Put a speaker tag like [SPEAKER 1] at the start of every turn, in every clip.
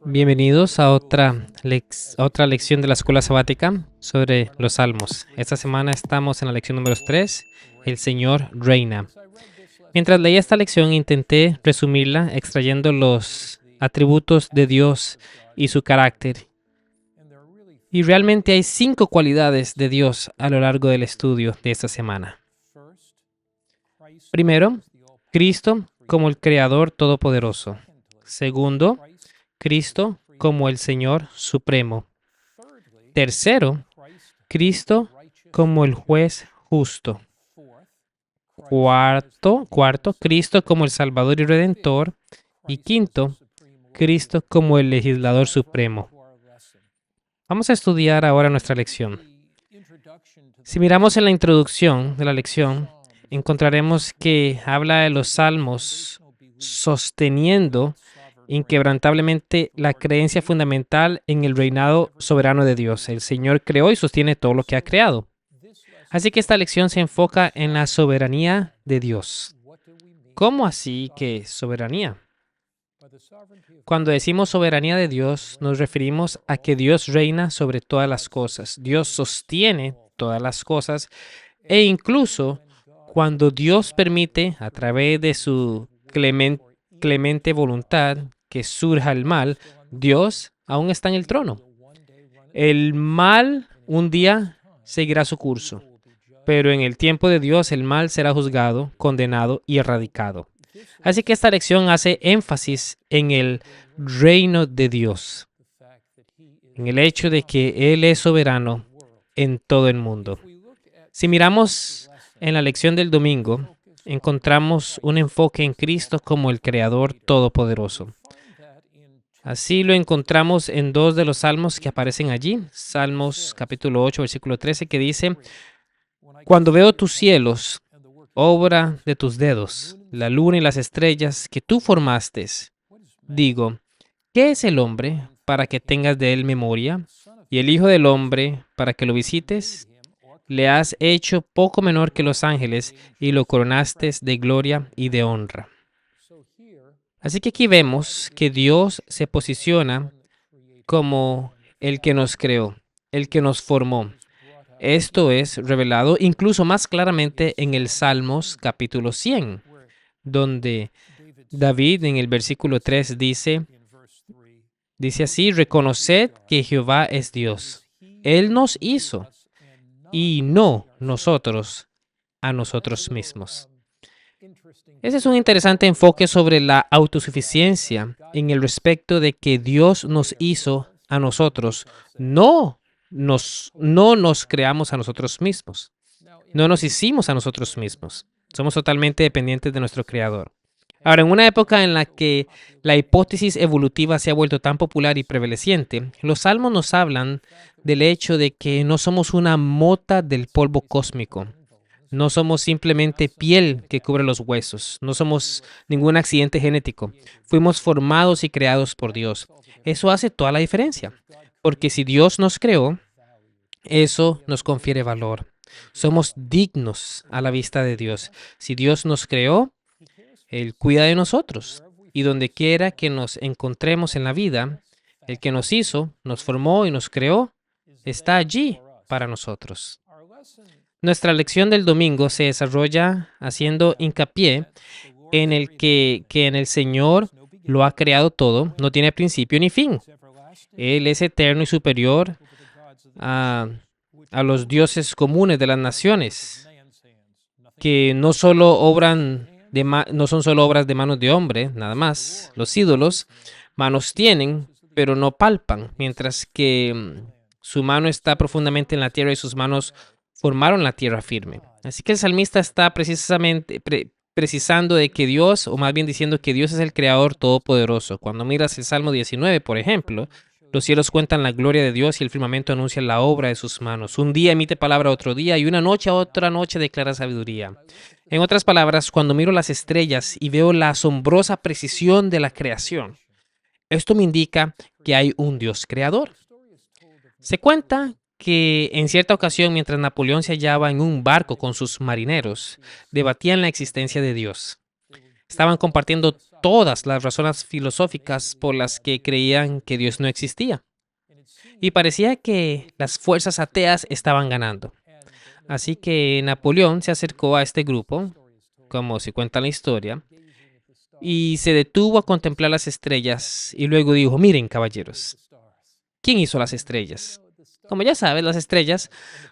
[SPEAKER 1] Bienvenidos a otra lección de la Escuela Sabática sobre los Salmos. Esta semana estamos en la lección número 3, El Señor reina. Mientras leía esta lección intenté resumirla extrayendo los atributos de Dios y su carácter. Y realmente hay 5 cualidades de Dios a lo largo del estudio de esta semana. Primero, Cristo como el Creador Todopoderoso. Segundo, Cristo como el Señor Supremo. Tercero, Cristo como el Juez Justo. Cuarto, Cristo como el Salvador y Redentor. Y quinto, Cristo como el Legislador Supremo. Vamos a estudiar ahora nuestra lección. Si miramos en la introducción de la lección, encontraremos que habla de los salmos sosteniendo inquebrantablemente la creencia fundamental en el reinado soberano de Dios. El Señor creó y sostiene todo lo que ha creado. Así que esta lección se enfoca en la soberanía de Dios. ¿Cómo así que soberanía? Cuando decimos soberanía de Dios, nos referimos a que Dios reina sobre todas las cosas. Dios sostiene todas las cosas e incluso cuando Dios permite, a través de su clemente voluntad, que surja el mal, Dios aún está en el trono. El mal un día seguirá su curso, pero en el tiempo de Dios el mal será juzgado, condenado y erradicado. Así que esta lección hace énfasis en el reino de Dios, en el hecho de que Él es soberano en todo el mundo. Si miramos en la lección del domingo, encontramos un enfoque en Cristo como el Creador Todopoderoso. Así lo encontramos en 2 de los salmos que aparecen allí. Salmos capítulo 8, versículo 13, que dice: Cuando veo tus cielos, obra de tus dedos, la luna y las estrellas que tú formaste, digo, ¿qué es el hombre para que tengas de él memoria? Y el Hijo del hombre para que lo visites. Le has hecho poco menor que los ángeles y lo coronaste de gloria y de honra. Así que aquí vemos que Dios se posiciona como el que nos creó, el que nos formó. Esto es revelado incluso más claramente en el Salmos capítulo 100, donde David en el versículo 3 dice así: Reconoced que Jehová es Dios. Él nos hizo y no nosotros a nosotros mismos. Ese es un interesante enfoque sobre la autosuficiencia en el respecto de que Dios nos hizo a nosotros. No nos creamos a nosotros mismos. No nos hicimos a nosotros mismos. Somos totalmente dependientes de nuestro Creador. Ahora, en una época en la que la hipótesis evolutiva se ha vuelto tan popular y prevaleciente, los salmos nos hablan del hecho de que no somos una mota del polvo cósmico. No somos simplemente piel que cubre los huesos. No somos ningún accidente genético. Fuimos formados y creados por Dios. Eso hace toda la diferencia. Porque si Dios nos creó, eso nos confiere valor. Somos dignos a la vista de Dios. Si Dios nos creó, Él cuida de nosotros. Y donde quiera que nos encontremos en la vida, el que nos hizo, nos formó y nos creó, está allí para nosotros. Nuestra lección del domingo se desarrolla haciendo hincapié en el que en el Señor lo ha creado todo, no tiene principio ni fin. Él es eterno y superior a los dioses comunes de las naciones, que no solo no son solo obras de manos de hombre, nada más. Los ídolos, manos tienen, pero no palpan, mientras que su mano está profundamente en la tierra y sus manos formaron la tierra firme. Así que el salmista está precisamente precisando de que Dios, o más bien diciendo que Dios es el Creador Todopoderoso. Cuando miras el Salmo 19, por ejemplo, los cielos cuentan la gloria de Dios y el firmamento anuncia la obra de sus manos. Un día emite palabra a otro día y una noche a otra noche declara sabiduría. En otras palabras, cuando miro las estrellas y veo la asombrosa precisión de la creación, esto me indica que hay un Dios creador. Se cuenta que en cierta ocasión, mientras Napoleón se hallaba en un barco con sus marineros, debatían la existencia de Dios. Estaban compartiendo todas las razones filosóficas por las que creían que Dios no existía. Y parecía que las fuerzas ateas estaban ganando. Así que Napoleón se acercó a este grupo, como se cuenta la historia, y se detuvo a contemplar las estrellas y luego dijo, miren, caballeros, ¿quién hizo las estrellas? Como ya sabes, las estrellas,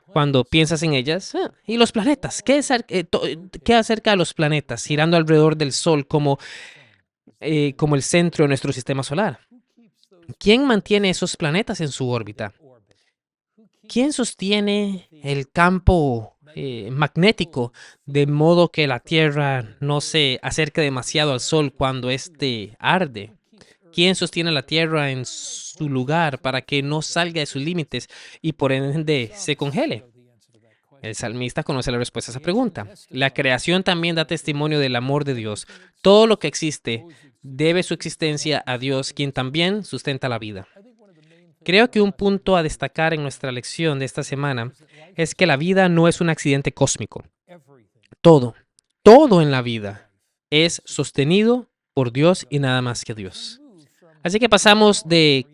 [SPEAKER 1] cuando piensas en ellas, y los planetas, ¿qué acerca de los planetas girando alrededor del Sol como el centro de nuestro sistema solar? ¿Quién mantiene esos planetas en su órbita? ¿Quién sostiene el campo magnético de modo que la Tierra no se acerque demasiado al Sol cuando éste arde? ¿Quién sostiene la Tierra en su lugar para que no salga de sus límites y por ende se congele? El salmista conoce la respuesta a esa pregunta. La creación también da testimonio del amor de Dios. Todo lo que existe debe su existencia a Dios, quien también sustenta la vida. Creo que un punto a destacar en nuestra lección de esta semana es que la vida no es un accidente cósmico. Todo en la vida es sostenido por Dios y nada más que Dios. Así que pasamos de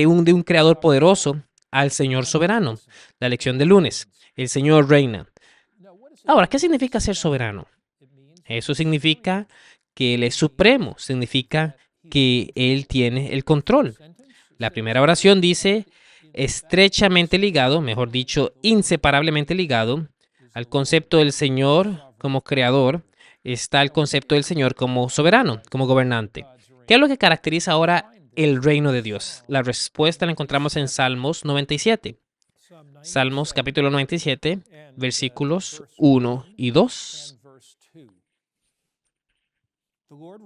[SPEAKER 1] un creador poderoso al Señor soberano. La lección del lunes. El Señor reina. Ahora, ¿qué significa ser soberano? Eso significa que Él es supremo. Significa que Él tiene el control. La primera oración dice, estrechamente ligado, mejor dicho, inseparablemente ligado, al concepto del Señor como creador, está el concepto del Señor como soberano, como gobernante. ¿Qué es lo que caracteriza ahora el reino de Dios? La respuesta la encontramos en Salmos 97. Salmos capítulo 97, versículos 1 y 2.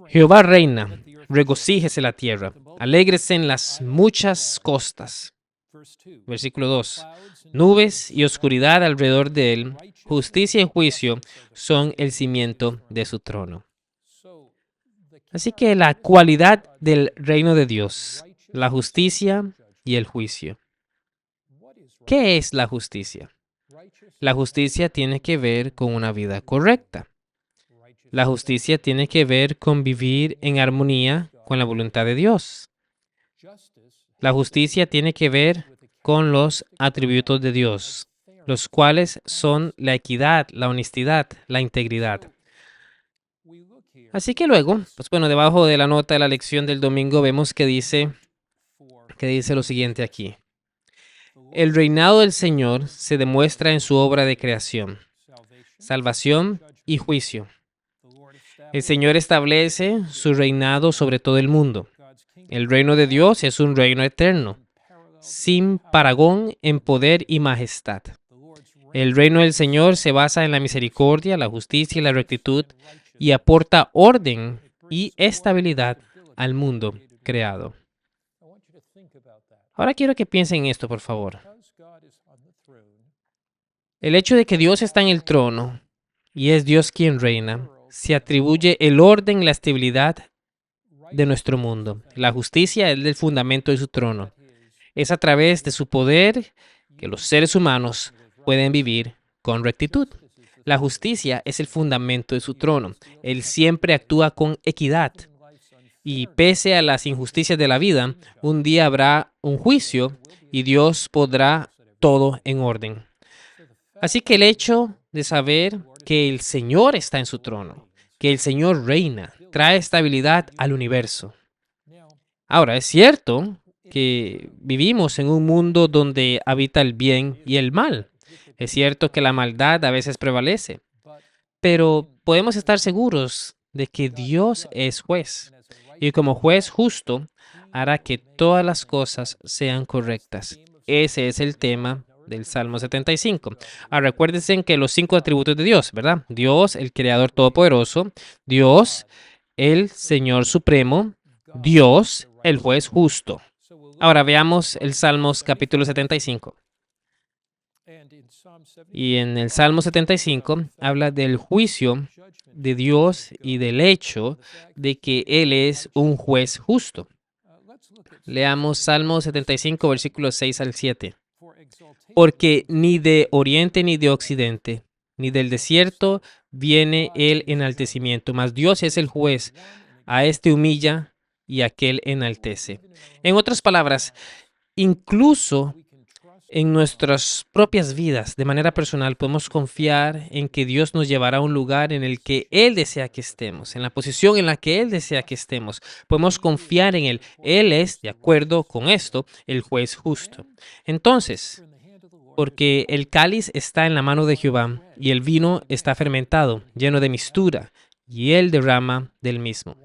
[SPEAKER 1] Jehová reina, regocíjese la tierra, alégrese en las muchas costas. Versículo 2. Nubes y oscuridad alrededor de él, justicia y juicio son el cimiento de su trono. Así que la cualidad del reino de Dios, la justicia y el juicio. ¿Qué es la justicia? La justicia tiene que ver con una vida correcta. La justicia tiene que ver con vivir en armonía con la voluntad de Dios. La justicia tiene que ver con los atributos de Dios, los cuales son la equidad, la honestidad, la integridad. Así que luego, debajo de la nota de la lección del domingo vemos que dice lo siguiente aquí. El reinado del Señor se demuestra en su obra de creación, salvación y juicio. El Señor establece su reinado sobre todo el mundo. El reino de Dios es un reino eterno, sin parangón en poder y majestad. El reino del Señor se basa en la misericordia, la justicia y la rectitud y aporta orden y estabilidad al mundo creado. Ahora quiero que piensen en esto, por favor. El hecho de que Dios está en el trono y es Dios quien reina, se atribuye el orden y la estabilidad de nuestro mundo. La justicia es el fundamento de su trono. Es a través de su poder que los seres humanos pueden vivir con rectitud. La justicia es el fundamento de su trono. Él siempre actúa con equidad. Y pese a las injusticias de la vida, un día habrá un juicio y Dios pondrá todo en orden. Así que el hecho de saber que el Señor está en su trono, que el Señor reina, trae estabilidad al universo. Ahora, es cierto que vivimos en un mundo donde habita el bien y el mal. Es cierto que la maldad a veces prevalece, pero podemos estar seguros de que Dios es juez y como juez justo hará que todas las cosas sean correctas. Ese es el tema del Salmo 75. Ahora, recuérdense que los 5 atributos de Dios, ¿verdad? Dios, el Creador Todopoderoso, Dios, el Señor Supremo, Dios, el Juez Justo. Ahora veamos el Salmos capítulo 75. Y en el Salmo 75 habla del juicio de Dios y del hecho de que Él es un juez justo. Leamos Salmo 75, versículos 6 al 7. Porque ni de oriente ni de occidente, ni del desierto viene el enaltecimiento, mas Dios es el juez a este humilla y aquel enaltece. En otras palabras, incluso en nuestras propias vidas, de manera personal, podemos confiar en que Dios nos llevará a un lugar en el que Él desea que estemos, en la posición en la que Él desea que estemos. Podemos confiar en Él. Él es, de acuerdo con esto, el juez justo. Entonces, porque el cáliz está en la mano de Jehová y el vino está fermentado, lleno de mistura, y Él derrama del mismo.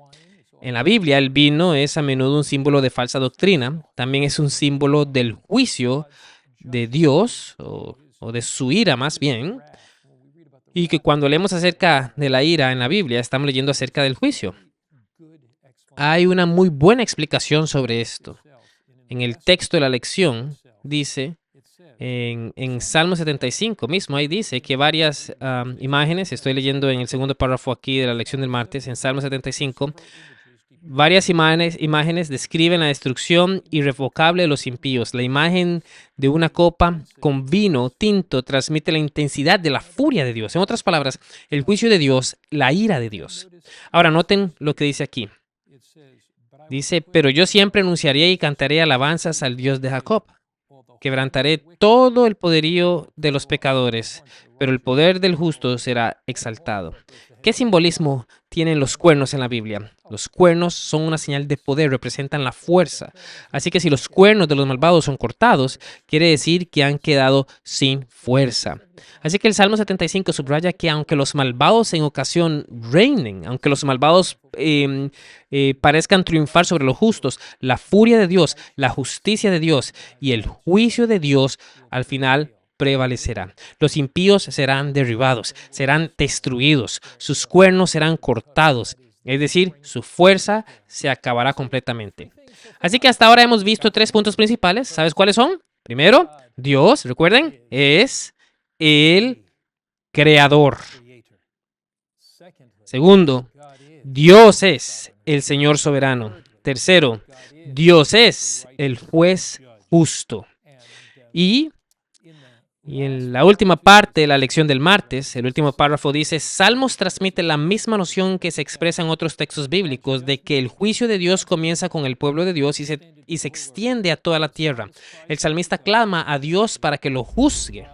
[SPEAKER 1] En la Biblia, el vino es a menudo un símbolo de falsa doctrina, también es un símbolo del juicio de Dios o de su ira más bien, y que cuando leemos acerca de la ira en la Biblia, estamos leyendo acerca del juicio. Hay una muy buena explicación sobre esto. En el texto de la lección dice, en Salmo 75 mismo, ahí dice que varias imágenes, estoy leyendo en el segundo párrafo aquí de la lección del martes, en Salmo 75, varias imágenes describen la destrucción irrevocable de los impíos. La imagen de una copa con vino tinto transmite la intensidad de la furia de Dios. En otras palabras, el juicio de Dios, la ira de Dios. Ahora, noten lo que dice aquí. Dice, pero yo siempre anunciaré y cantaré alabanzas al Dios de Jacob. Quebrantaré todo el poderío de los pecadores, pero el poder del justo será exaltado. ¿Qué simbolismo tienen los cuernos en la Biblia? Los cuernos son una señal de poder, representan la fuerza. Así que si los cuernos de los malvados son cortados, quiere decir que han quedado sin fuerza. Así que el Salmo 75 subraya que aunque los malvados en ocasión reinen, aunque los malvados parezcan triunfar sobre los justos, la furia de Dios, la justicia de Dios y el juicio de Dios al final prevalecerá. Los impíos serán derribados, serán destruidos, sus cuernos serán cortados, es decir, su fuerza se acabará completamente. Así que hasta ahora hemos visto 3 puntos principales. ¿Sabes cuáles son? Primero, Dios, recuerden, es el creador. Segundo, Dios es el Señor soberano. Tercero, Dios es el juez justo. Y en la última parte de la lección del martes, el último párrafo dice, Salmos transmite la misma noción que se expresa en otros textos bíblicos de que el juicio de Dios comienza con el pueblo de Dios y se extiende a toda la tierra. El salmista clama a Dios para que lo juzgue,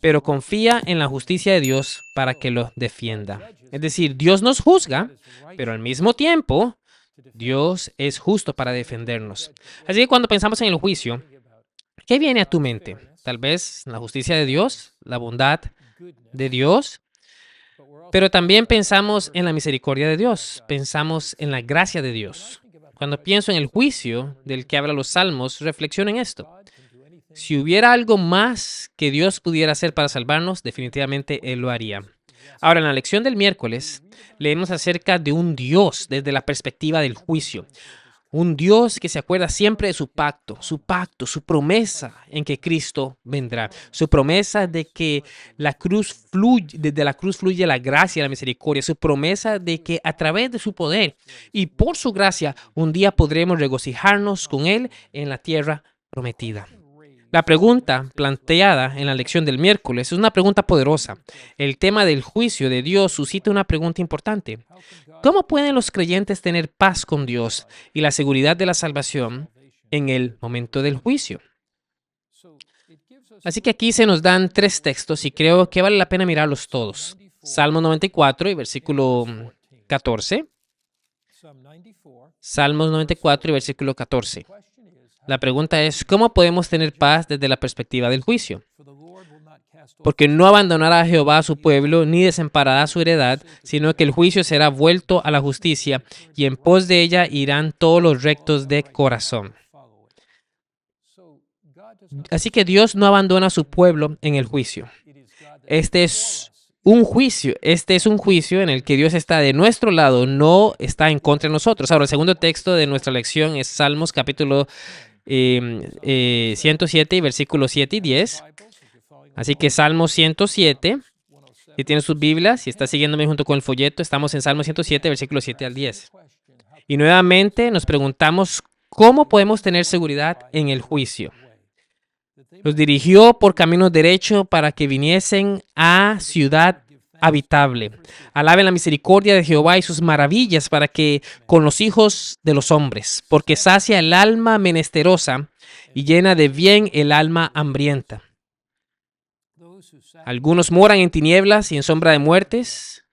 [SPEAKER 1] pero confía en la justicia de Dios para que lo defienda. Es decir, Dios nos juzga, pero al mismo tiempo, Dios es justo para defendernos. Así que cuando pensamos en el juicio, ¿qué viene a tu mente? Tal vez la justicia de Dios, la bondad de Dios, pero también pensamos en la misericordia de Dios, pensamos en la gracia de Dios. Cuando pienso en el juicio del que hablan los salmos, reflexiono en esto. Si hubiera algo más que Dios pudiera hacer para salvarnos, definitivamente Él lo haría. Ahora, en la lección del miércoles, leemos acerca de un Dios desde la perspectiva del juicio. Un Dios que se acuerda siempre de su pacto, su promesa en que Cristo vendrá. Su promesa de que desde la cruz fluye la gracia y la misericordia. Su promesa de que a través de su poder y por su gracia, un día podremos regocijarnos con Él en la tierra prometida. La pregunta planteada en la lección del miércoles es una pregunta poderosa. El tema del juicio de Dios suscita una pregunta importante. ¿Cómo pueden los creyentes tener paz con Dios y la seguridad de la salvación en el momento del juicio? Así que aquí se nos dan 3 textos y creo que vale la pena mirarlos todos. Salmo 94 y versículo 14. Salmos 94 y versículo 14. La pregunta es, ¿cómo podemos tener paz desde la perspectiva del juicio? Porque no abandonará a Jehová a su pueblo, ni desamparará su heredad, sino que el juicio será vuelto a la justicia, y en pos de ella irán todos los rectos de corazón. Así que Dios no abandona a su pueblo en el juicio. Este es un juicio en el que Dios está de nuestro lado, no está en contra de nosotros. Ahora, el segundo texto de nuestra lección es Salmos capítulo 107 y versículos 7 y 10. Así que Salmo 107, si tienes sus Biblias, si estás siguiéndome junto con el folleto, estamos en Salmo 107, versículos 7 al 10. Y nuevamente nos preguntamos, ¿cómo podemos tener seguridad en el juicio? Los dirigió por camino derecho para que viniesen a ciudad habitable. Alaben la misericordia de Jehová y sus maravillas para que con los hijos de los hombres, porque sacia el alma menesterosa y llena de bien el alma hambrienta. Algunos moran en tinieblas y en sombra de muertes,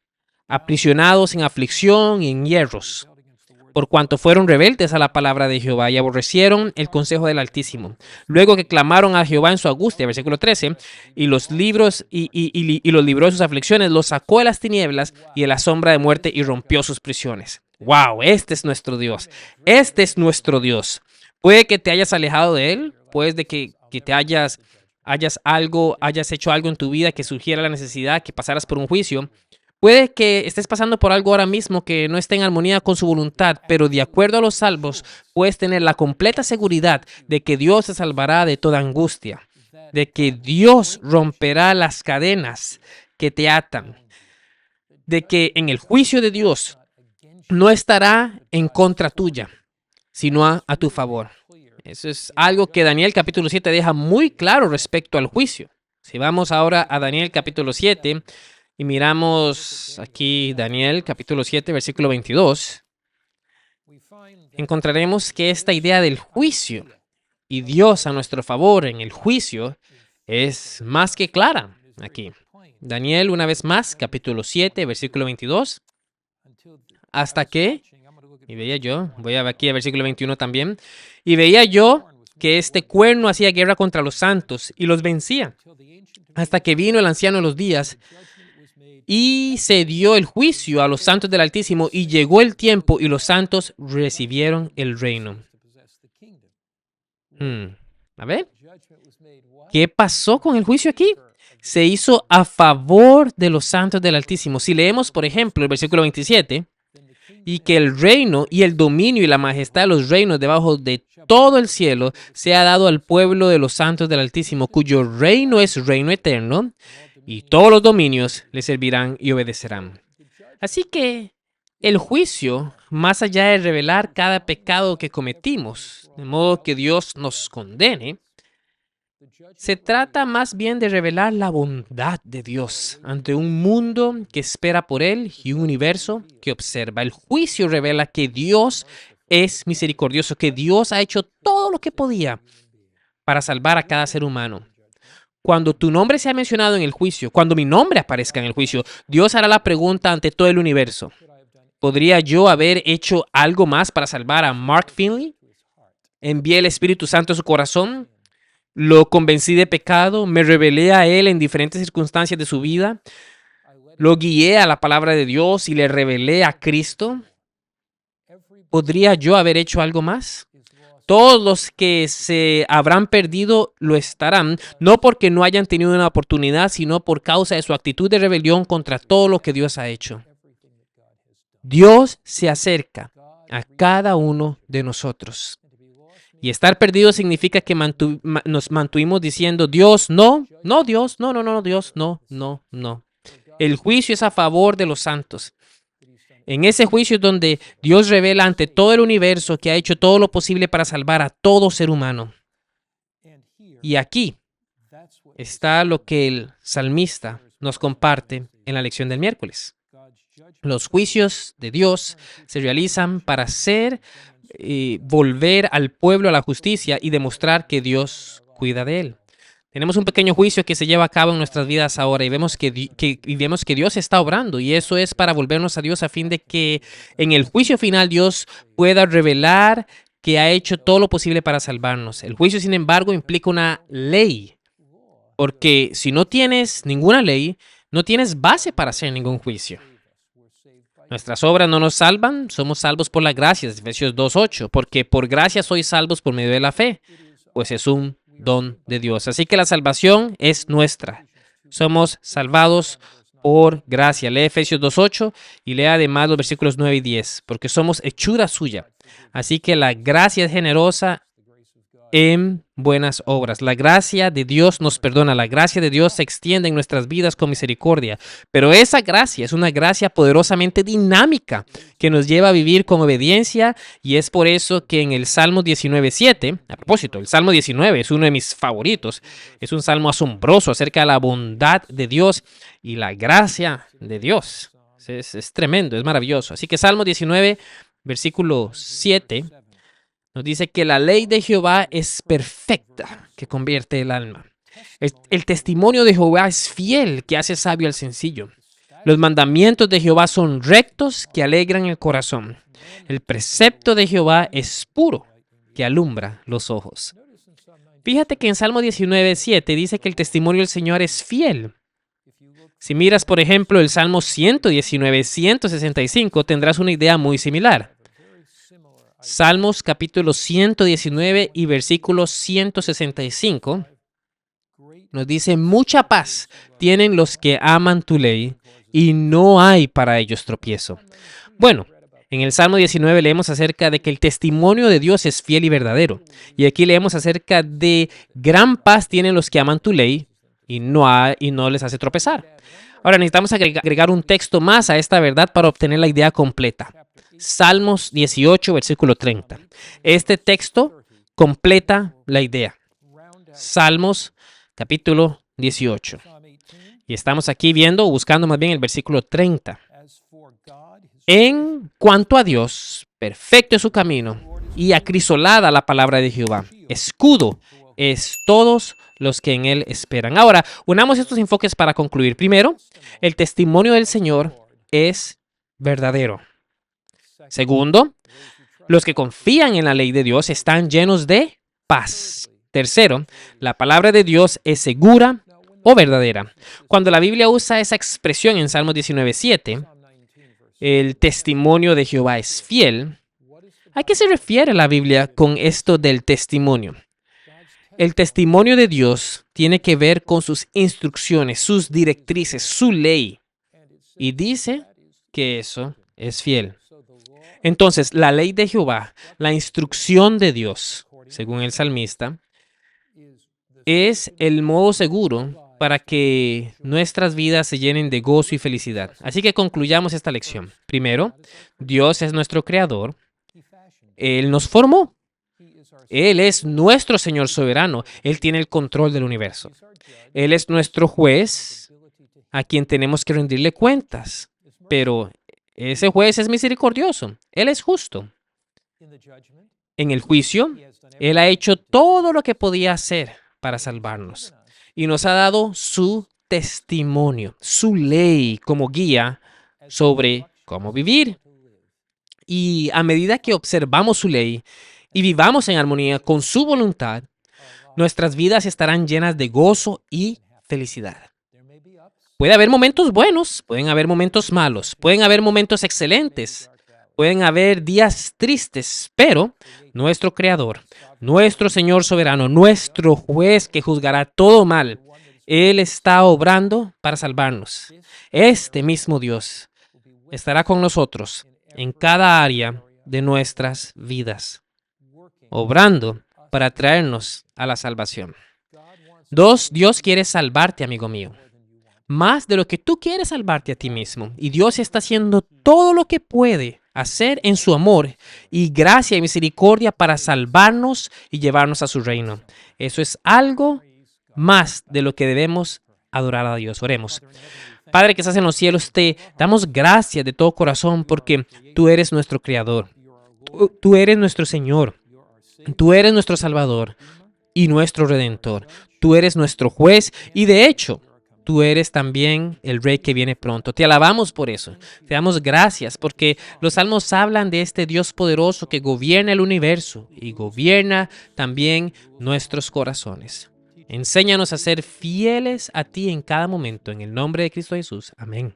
[SPEAKER 1] aprisionados en aflicción y en hierros, por cuanto fueron rebeldes a la palabra de Jehová y aborrecieron el consejo del Altísimo. Luego que clamaron a Jehová en su angustia, versículo 13, y los libró de sus aflicciones, los sacó de las tinieblas y de la sombra de muerte y rompió sus prisiones. ¡Wow! Este es nuestro Dios. Este es nuestro Dios. Puede que te hayas alejado de Él, puede que te hayas hecho algo en tu vida que sugiera la necesidad que pasaras por un juicio. Puede que estés pasando por algo ahora mismo que no esté en armonía con su voluntad, pero de acuerdo a los salvos, puedes tener la completa seguridad de que Dios te salvará de toda angustia, de que Dios romperá las cadenas que te atan, de que en el juicio de Dios no estará en contra tuya, sino a tu favor. Eso es algo que Daniel capítulo 7 deja muy claro respecto al juicio. Si vamos ahora a Daniel capítulo 7, y miramos aquí Daniel capítulo 7, versículo 22, encontraremos que esta idea del juicio y Dios a nuestro favor en el juicio es más que clara aquí. Daniel, una vez más, capítulo 7, versículo 22, hasta que, y veía yo, voy a ver aquí el versículo 21 también, y veía yo que este cuerno hacía guerra contra los santos y los vencía, hasta que vino el anciano de los días, y se dio el juicio a los santos del Altísimo, y llegó el tiempo, y los santos recibieron el reino. A ver, ¿qué pasó con el juicio aquí? Se hizo a favor de los santos del Altísimo. Si leemos, por ejemplo, el versículo 27, y que el reino y el dominio y la majestad de los reinos debajo de todo el cielo sea dado al pueblo de los santos del Altísimo, cuyo reino es reino eterno, y todos los dominios le servirán y obedecerán. Así que el juicio, más allá de revelar cada pecado que cometimos, de modo que Dios nos condene, se trata más bien de revelar la bondad de Dios ante un mundo que espera por Él y un universo que observa. El juicio revela que Dios es misericordioso, que Dios ha hecho todo lo que podía para salvar a cada ser humano. Cuando tu nombre sea mencionado en el juicio, cuando mi nombre aparezca en el juicio, Dios hará la pregunta ante todo el universo. ¿Podría yo haber hecho algo más para salvar a Mark Finley? ¿Envié el Espíritu Santo a su corazón? ¿Lo convencí de pecado? ¿Me revelé a él en diferentes circunstancias de su vida? ¿Lo guié a la palabra de Dios y le revelé a Cristo? ¿Podría yo haber hecho algo más? Todos los que se habrán perdido lo estarán, no porque no hayan tenido una oportunidad, sino por causa de su actitud de rebelión contra todo lo que Dios ha hecho. Dios se acerca a cada uno de nosotros. Y estar perdido significa que nos mantuvimos diciendo, Dios, no, no, Dios, no, no, no, Dios, no, no, no. El juicio es a favor de los santos. En ese juicio es donde Dios revela ante todo el universo que ha hecho todo lo posible para salvar a todo ser humano. Y aquí está lo que el salmista nos comparte en la lección del miércoles. Los juicios de Dios se realizan para volver al pueblo a la justicia y demostrar que Dios cuida de él. Tenemos un pequeño juicio que se lleva a cabo en nuestras vidas ahora y vemos que Dios está obrando, y eso es para volvernos a Dios a fin de que en el juicio final Dios pueda revelar que ha hecho todo lo posible para salvarnos. El juicio, sin embargo, implica una ley, porque si no tienes ninguna ley, no tienes base para hacer ningún juicio. Nuestras obras no nos salvan, somos salvos por la gracia, Efesios 2:8, porque por gracia sois salvos por medio de la fe, pues es un don de Dios. Así que la salvación es nuestra. Somos salvados por gracia. Lee Efesios 2:8 y lea además los versículos 9 y 10, porque somos hechura suya. Así que la gracia es generosa en buenas obras. La gracia de Dios nos perdona, la gracia de Dios se extiende en nuestras vidas con misericordia, pero esa gracia es una gracia poderosamente dinámica que nos lleva a vivir con obediencia, y es por eso que en el Salmo 19:7, a propósito, el Salmo 19 es uno de mis favoritos, es un salmo asombroso acerca de la bondad de Dios y la gracia de Dios. Es tremendo, es maravilloso. Así que Salmo 19, versículo 7, nos dice que la ley de Jehová es perfecta, que convierte el alma. El testimonio de Jehová es fiel, que hace sabio al sencillo. Los mandamientos de Jehová son rectos, que alegran el corazón. El precepto de Jehová es puro, que alumbra los ojos. Fíjate que en Salmo 19:7 dice que el testimonio del Señor es fiel. Si miras, por ejemplo, el Salmo 119, 165, tendrás una idea muy similar. Salmos capítulo 119 y versículo 165 nos dice: mucha paz tienen los que aman tu ley, y no hay para ellos tropiezo. Bueno, en el Salmo 19 leemos acerca de que el testimonio de Dios es fiel y verdadero. Y aquí leemos acerca de gran paz tienen los que aman tu ley, y no les hace tropezar. Ahora necesitamos agregar un texto más a esta verdad para obtener la idea completa. Salmos 18, versículo 30. Este texto completa la idea. Salmos capítulo 18. Y estamos aquí buscando más bien el versículo 30. En cuanto a Dios, perfecto es su camino, y acrisolada la palabra de Jehová. Escudo es todos los que en él esperan. Ahora, unamos estos enfoques para concluir. Primero, el testimonio del Señor es verdadero. Segundo, los que confían en la ley de Dios están llenos de paz. Tercero, la palabra de Dios es segura o verdadera. Cuando la Biblia usa esa expresión en Salmos 19:7, el testimonio de Jehová es fiel, ¿a qué se refiere la Biblia con esto del testimonio? El testimonio de Dios tiene que ver con sus instrucciones, sus directrices, su ley. Y dice que eso es fiel. Entonces, la ley de Jehová, la instrucción de Dios, según el salmista, es el modo seguro para que nuestras vidas se llenen de gozo y felicidad. Así que concluyamos esta lección. Primero, Dios es nuestro creador. Él nos formó. Él es nuestro Señor soberano. Él tiene el control del universo. Él es nuestro juez a quien tenemos que rendirle cuentas. Pero ese juez es misericordioso. Él es justo. En el juicio, Él ha hecho todo lo que podía hacer para salvarnos. Y nos ha dado su testimonio, su ley como guía sobre cómo vivir. Y a medida que observamos su ley y vivamos en armonía con su voluntad, nuestras vidas estarán llenas de gozo y felicidad. Puede haber momentos buenos, pueden haber momentos malos, pueden haber momentos excelentes, pueden haber días tristes, pero nuestro Creador, nuestro Señor soberano, nuestro juez que juzgará todo mal, Él está obrando para salvarnos. Este mismo Dios estará con nosotros en cada área de nuestras vidas, obrando para traernos a la salvación. Dios quiere salvarte, amigo mío, más de lo que tú quieres salvarte a ti mismo. Y Dios está haciendo todo lo que puede hacer en su amor y gracia y misericordia para salvarnos y llevarnos a su reino. Eso es algo más de lo que debemos adorar a Dios. Oremos. Padre que estás en los cielos, te damos gracias de todo corazón porque tú eres nuestro Creador. Tú eres nuestro Señor. Tú eres nuestro Salvador y nuestro Redentor. Tú eres nuestro juez y de hecho, tú eres también el Rey que viene pronto. Te alabamos por eso. Te damos gracias porque los salmos hablan de este Dios poderoso que gobierna el universo y gobierna también nuestros corazones. Enséñanos a ser fieles a ti en cada momento. En el nombre de Cristo Jesús. Amén.